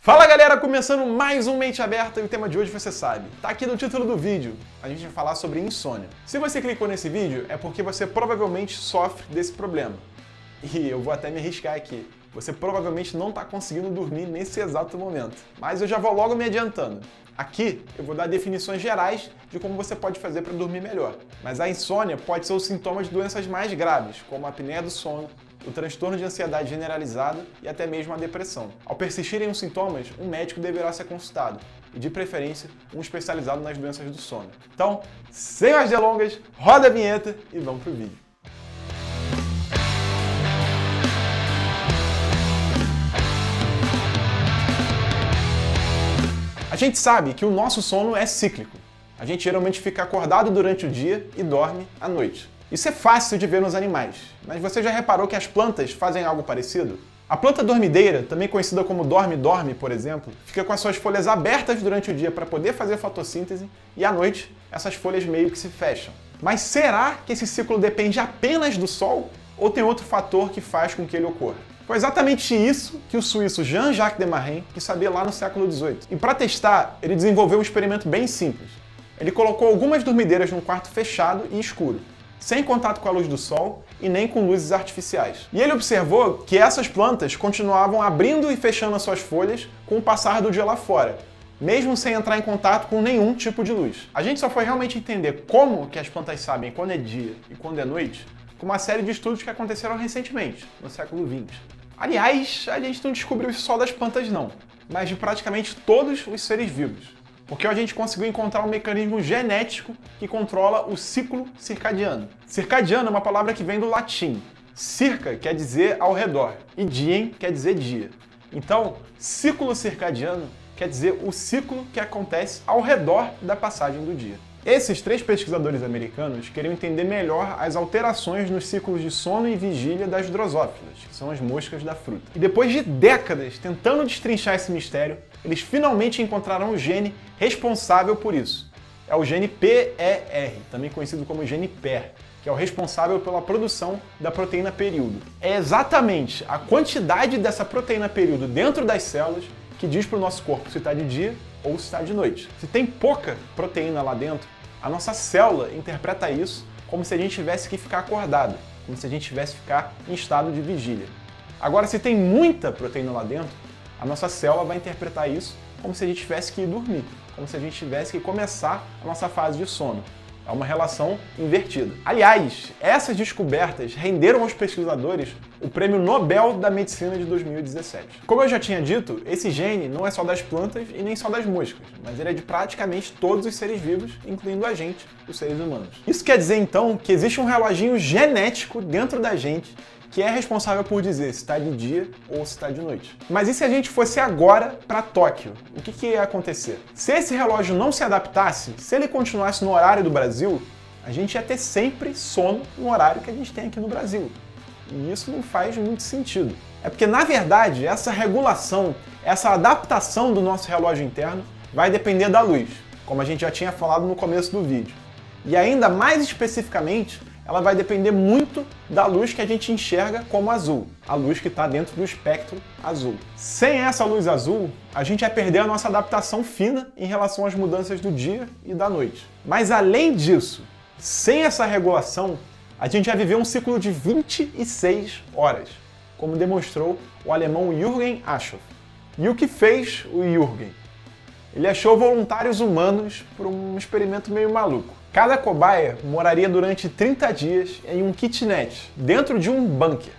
Fala galera, começando mais um Mente Aberta e o tema de hoje você sabe, tá aqui no título do vídeo, a gente vai falar sobre insônia. Se você clicou nesse vídeo é porque você provavelmente sofre desse problema. E eu vou até me arriscar aqui, você provavelmente não está conseguindo dormir nesse exato momento. Mas eu já vou logo me adiantando. Aqui eu vou dar definições gerais de como você pode fazer para dormir melhor. Mas a insônia pode ser o sintoma de doenças mais graves, como a apneia do sono, o transtorno de ansiedade generalizada e até mesmo a depressão. Ao persistirem os sintomas, um médico deverá ser consultado e, de preferência, um especializado nas doenças do sono. Então, sem mais delongas, roda a vinheta e vamos pro vídeo. A gente sabe que o nosso sono é cíclico. A gente geralmente fica acordado durante o dia e dorme à noite. Isso é fácil de ver nos animais, mas você já reparou que as plantas fazem algo parecido? A planta dormideira, também conhecida como dorme-dorme, por exemplo, fica com as suas folhas abertas durante o dia para poder fazer fotossíntese e à noite essas folhas meio que se fecham. Mas será que esse ciclo depende apenas do sol ou tem outro fator que faz com que ele ocorra? Foi exatamente isso que o suíço Jean-Jacques Desmarens quis saber lá no século XVIII. E para testar, ele desenvolveu um experimento bem simples. Ele colocou algumas dormideiras num quarto fechado e escuro, sem contato com a luz do sol e nem com luzes artificiais. E ele observou que essas plantas continuavam abrindo e fechando as suas folhas com o passar do dia lá fora, mesmo sem entrar em contato com nenhum tipo de luz. A gente só foi realmente entender como que as plantas sabem quando é dia e quando é noite com uma série de estudos que aconteceram recentemente, no século XX. Aliás, a gente não descobriu isso só das plantas não, mas de praticamente todos os seres vivos. Porque a gente conseguiu encontrar um mecanismo genético que controla o ciclo circadiano. Circadiano é uma palavra que vem do latim. Circa quer dizer ao redor e diem quer dizer dia. Então, ciclo circadiano quer dizer o ciclo que acontece ao redor da passagem do dia. Esses três pesquisadores americanos queriam entender melhor as alterações nos ciclos de sono e vigília das drosófilas, que são as moscas da fruta. E depois de décadas tentando destrinchar esse mistério, eles finalmente encontraram o gene responsável por isso. É o gene PER, também conhecido como gene PER, que é o responsável pela produção da proteína período. É exatamente a quantidade dessa proteína período dentro das células que diz para o nosso corpo se está de dia ou se está de noite. Se tem pouca proteína lá dentro, a nossa célula interpreta isso como se a gente tivesse que ficar acordado, como se a gente tivesse que ficar em estado de vigília. Agora, se tem muita proteína lá dentro, a nossa célula vai interpretar isso como se a gente tivesse que ir dormir, como se a gente tivesse que começar a nossa fase de sono. É uma relação invertida. Aliás, essas descobertas renderam aos pesquisadores o Prêmio Nobel da Medicina de 2017. Como eu já tinha dito, esse gene não é só das plantas e nem só das moscas, mas ele é de praticamente todos os seres vivos, incluindo a gente, os seres humanos. Isso quer dizer, então, que existe um reloginho genético dentro da gente que é responsável por dizer se está de dia ou se está de noite. Mas e se a gente fosse agora para Tóquio? O que ia acontecer? Se esse relógio não se adaptasse, se ele continuasse no horário do Brasil, a gente ia ter sempre sono no horário que a gente tem aqui no Brasil. E isso não faz muito sentido. É porque, na verdade, essa regulação, essa adaptação do nosso relógio interno vai depender da luz, como a gente já tinha falado no começo do vídeo. E ainda mais especificamente, ela vai depender muito da luz que a gente enxerga como azul, a luz que está dentro do espectro azul. Sem essa luz azul, a gente vai perder a nossa adaptação fina em relação às mudanças do dia e da noite. Mas além disso, sem essa regulação, a gente vai viver um ciclo de 26 horas, como demonstrou o alemão Jürgen Aschoff. E o que fez o Jürgen? Ele achou voluntários humanos para um experimento meio maluco. Cada cobaia moraria durante 30 dias em um kitnet, dentro de um bunker,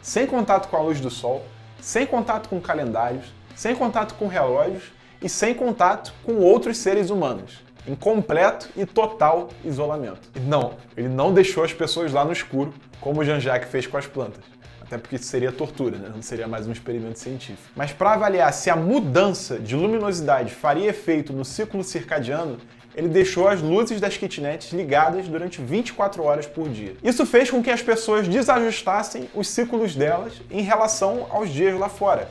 sem contato com a luz do sol, sem contato com calendários, sem contato com relógios e sem contato com outros seres humanos, em completo e total isolamento. E não, ele não deixou as pessoas lá no escuro, como o Jean-Jacques fez com as plantas. Até porque isso seria tortura, né? Não seria mais um experimento científico. Mas para avaliar se a mudança de luminosidade faria efeito no ciclo circadiano, ele deixou as luzes das kitnets ligadas durante 24 horas por dia. Isso fez com que as pessoas desajustassem os ciclos delas em relação aos dias lá fora.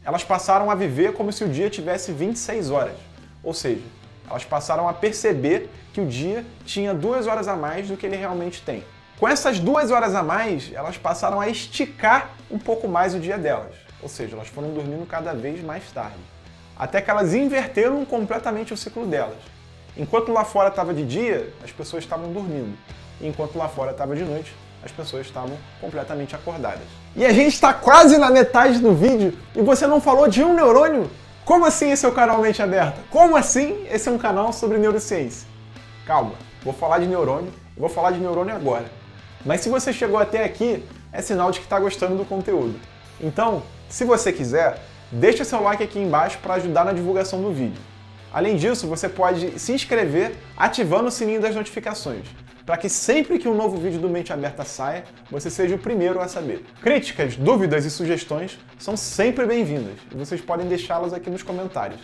Elas passaram a viver como se o dia tivesse 26 horas. Ou seja, elas passaram a perceber que o dia tinha 2 horas a mais do que ele realmente tem. Com essas 2 horas a mais, elas passaram a esticar um pouco mais o dia delas. Ou seja, elas foram dormindo cada vez mais tarde. até que elas inverteram completamente o ciclo delas. Enquanto lá fora estava de dia, as pessoas estavam dormindo. E enquanto lá fora estava de noite, as pessoas estavam completamente acordadas. E a gente está quase na metade do vídeo e você não falou de um neurônio? Como assim esse é o canal Mente Aberta? Como assim esse é um canal sobre neurociência? Calma, vou falar de neurônio e vou falar de neurônio agora. Mas se você chegou até aqui, é sinal de que está gostando do conteúdo. Então, se você quiser, deixa seu like aqui embaixo para ajudar na divulgação do vídeo. Além disso, você pode se inscrever ativando o sininho das notificações, para que sempre que um novo vídeo do Mente Aberta saia, você seja o primeiro a saber. Críticas, dúvidas e sugestões são sempre bem-vindas e vocês podem deixá-las aqui nos comentários.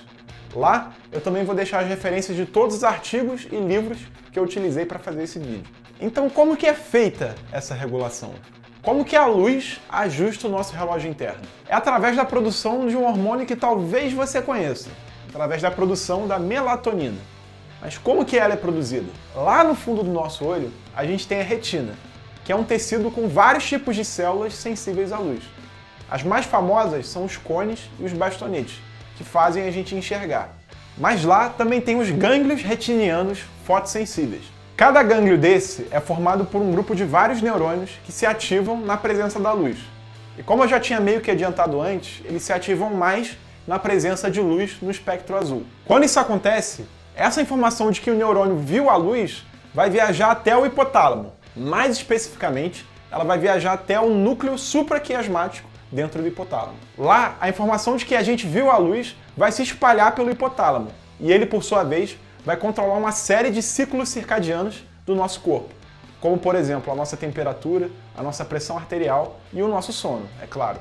Lá, eu também vou deixar as referências de todos os artigos e livros que eu utilizei para fazer esse vídeo. Então, como que é feita essa regulação? Como que a luz ajusta o nosso relógio interno? É através da produção de um hormônio que talvez você conheça, através da produção da melatonina. Mas como que ela é produzida? Lá no fundo do nosso olho, a gente tem a retina, que é um tecido com vários tipos de células sensíveis à luz. As mais famosas são os cones e os bastonetes, que fazem a gente enxergar. Mas lá também tem os gânglios retinianos fotossensíveis. Cada gânglio desse é formado por um grupo de vários neurônios que se ativam na presença da luz. E como eu já tinha meio que adiantado antes, eles se ativam mais na presença de luz no espectro azul. Quando isso acontece, essa informação de que o neurônio viu a luz vai viajar até o hipotálamo. Mais especificamente, ela vai viajar até um núcleo supraquiasmático dentro do hipotálamo. Lá, a informação de que a gente viu a luz vai se espalhar pelo hipotálamo, e ele, por sua vez, vai controlar uma série de ciclos circadianos do nosso corpo, como, por exemplo, a nossa temperatura, a nossa pressão arterial e o nosso sono, é claro.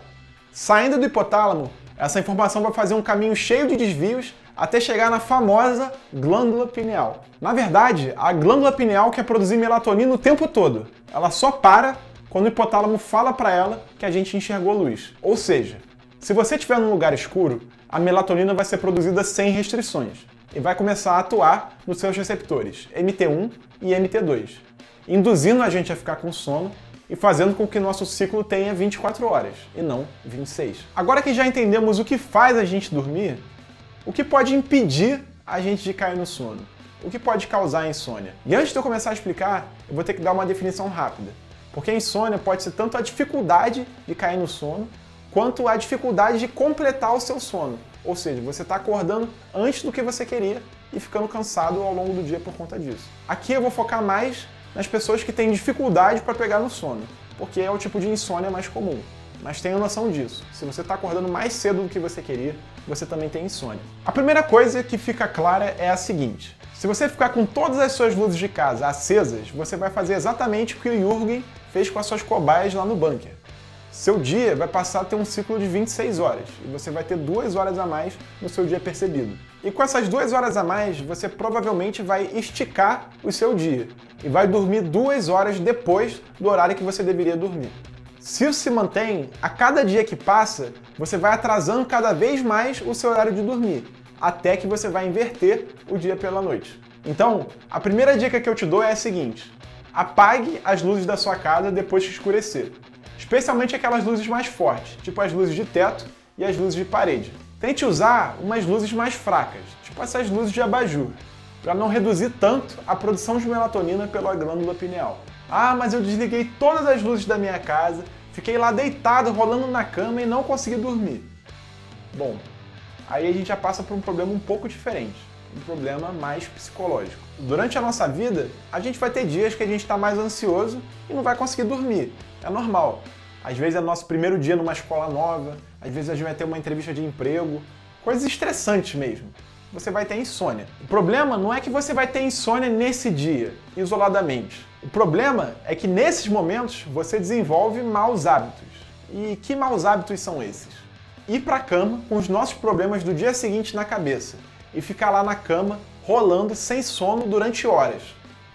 Saindo do hipotálamo, essa informação vai fazer um caminho cheio de desvios até chegar na famosa glândula pineal. Na verdade, a glândula pineal quer produzir melatonina o tempo todo. Ela só para quando o hipotálamo fala para ela que a gente enxergou luz. Ou seja, se você estiver num lugar escuro, a melatonina vai ser produzida sem restrições e vai começar a atuar nos seus receptores MT1 e MT2, induzindo a gente a ficar com sono e fazendo com que nosso ciclo tenha 24 horas e não 26. Agora que já entendemos o que faz a gente dormir, o que pode impedir a gente de cair no sono? O que pode causar a insônia? E antes de eu começar a explicar, eu vou ter que dar uma definição rápida. Porque a insônia pode ser tanto a dificuldade de cair no sono, quanto a dificuldade de completar o seu sono. Ou seja, você está acordando antes do que você queria e ficando cansado ao longo do dia por conta disso. Aqui eu vou focar mais nas pessoas que têm dificuldade para pegar no sono, porque é o tipo de insônia mais comum. Mas tenha noção disso. Se você está acordando mais cedo do que você queria, você também tem insônia. A primeira coisa que fica clara é a seguinte. Se você ficar com todas as suas luzes de casa acesas, você vai fazer exatamente o que o Jürgen fez com as suas cobaias lá no bunker. Seu dia vai passar a ter um ciclo de 26 horas e você vai ter 2 horas a mais no seu dia percebido. E com essas 2 horas a mais, você provavelmente vai esticar o seu dia e vai dormir 2 horas depois do horário que você deveria dormir. Se isso se mantém, a cada dia que passa, você vai atrasando cada vez mais o seu horário de dormir, até que você vai inverter o dia pela noite. Então, a primeira dica que eu te dou é a seguinte: apague as luzes da sua casa depois que escurecer, especialmente aquelas luzes mais fortes, tipo as luzes de teto e as luzes de parede. Tente usar umas luzes mais fracas, tipo essas luzes de abajur, para não reduzir tanto a produção de melatonina pela glândula pineal. Ah, mas eu desliguei todas as luzes da minha casa, fiquei lá deitado, rolando na cama e não consegui dormir. Bom, aí a gente já passa por um problema um pouco diferente, um problema mais psicológico. Durante a nossa vida, a gente vai ter dias que a gente está mais ansioso e não vai conseguir dormir. É normal. Às vezes é nosso primeiro dia numa escola nova, às vezes a gente vai ter uma entrevista de emprego, coisas estressantes mesmo. Você vai ter insônia. O problema não é que você vai ter insônia nesse dia, isoladamente. O problema é que nesses momentos você desenvolve maus hábitos. E que maus hábitos são esses? Ir para a cama com os nossos problemas do dia seguinte na cabeça e ficar lá na cama rolando sem sono durante horas.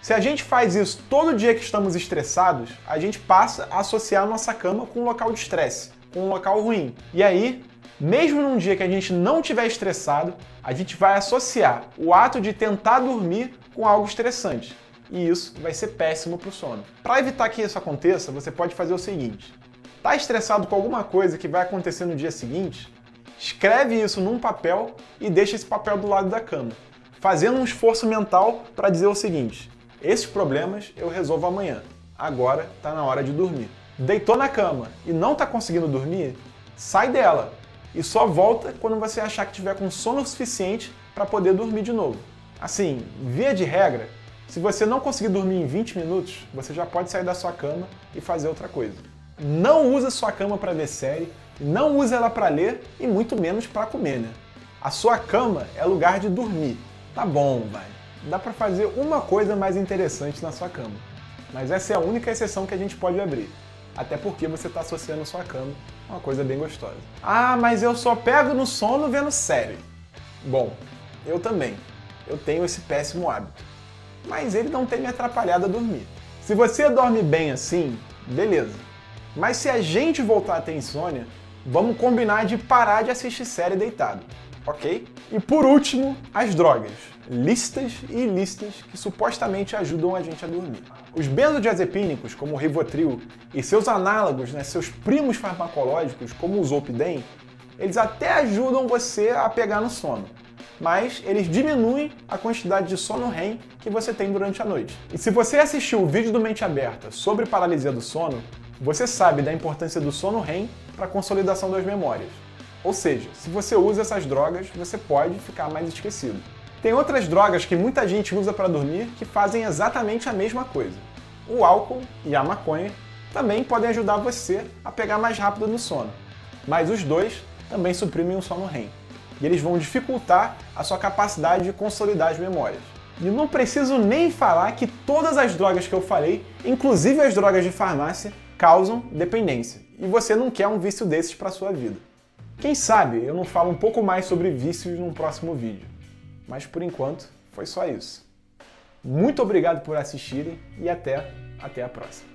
Se a gente faz isso todo dia que estamos estressados, a gente passa a associar a nossa cama com um local de estresse, com um local ruim. E aí, mesmo num dia que a gente não estiver estressado, a gente vai associar o ato de tentar dormir com algo estressante. E isso vai ser péssimo para o sono. Para evitar que isso aconteça, você pode fazer o seguinte: tá estressado com alguma coisa que vai acontecer no dia seguinte? escreve isso num papel e deixa esse papel do lado da cama, fazendo um esforço mental para dizer o seguinte: esses problemas eu resolvo amanhã, agora está na hora de dormir. Deitou na cama e não está conseguindo dormir? Sai dela e só volta quando você achar que tiver com sono suficiente para poder dormir de novo. Assim, via de regra, se você não conseguir dormir em 20 minutos, você já pode sair da sua cama e fazer outra coisa. Não usa sua cama para ver série, não usa ela para ler e muito menos para comer, né? A sua cama é lugar de dormir. Tá bom, vai. Dá para fazer uma coisa mais interessante na sua cama. Mas essa é a única exceção que a gente pode abrir. Até porque você está associando sua cama a uma coisa bem gostosa. Ah, mas eu só pego no sono vendo série. Bom, eu também. Eu tenho esse péssimo hábito. Mas ele não tem me atrapalhado a dormir. Se você dorme bem assim, beleza. Mas se a gente voltar a ter insônia, vamos combinar de parar de assistir série deitado, ok? E por último, as drogas. Listas e listas que supostamente ajudam a gente a dormir. Os benzodiazepínicos, como o Rivotril, e seus análogos, seus primos farmacológicos, como o Zolpidem, eles até ajudam você a pegar no sono, mas eles diminuem a quantidade de sono REM que você tem durante a noite. E se você assistiu o vídeo do Mente Aberta sobre paralisia do sono, você sabe da importância do sono REM para a consolidação das memórias. Ou seja, se você usa essas drogas, você pode ficar mais esquecido. Tem outras drogas que muita gente usa para dormir que fazem exatamente a mesma coisa. O álcool e a maconha também podem ajudar você a pegar mais rápido no sono, mas os dois também suprimem o sono REM, e eles vão dificultar a sua capacidade de consolidar as memórias. E não preciso nem falar que todas as drogas que eu falei, inclusive as drogas de farmácia, causam dependência, e você não quer um vício desses para sua vida. Quem sabe eu não falo um pouco mais sobre vícios num próximo vídeo. Mas por enquanto, foi só isso. Muito obrigado por assistirem e até a próxima.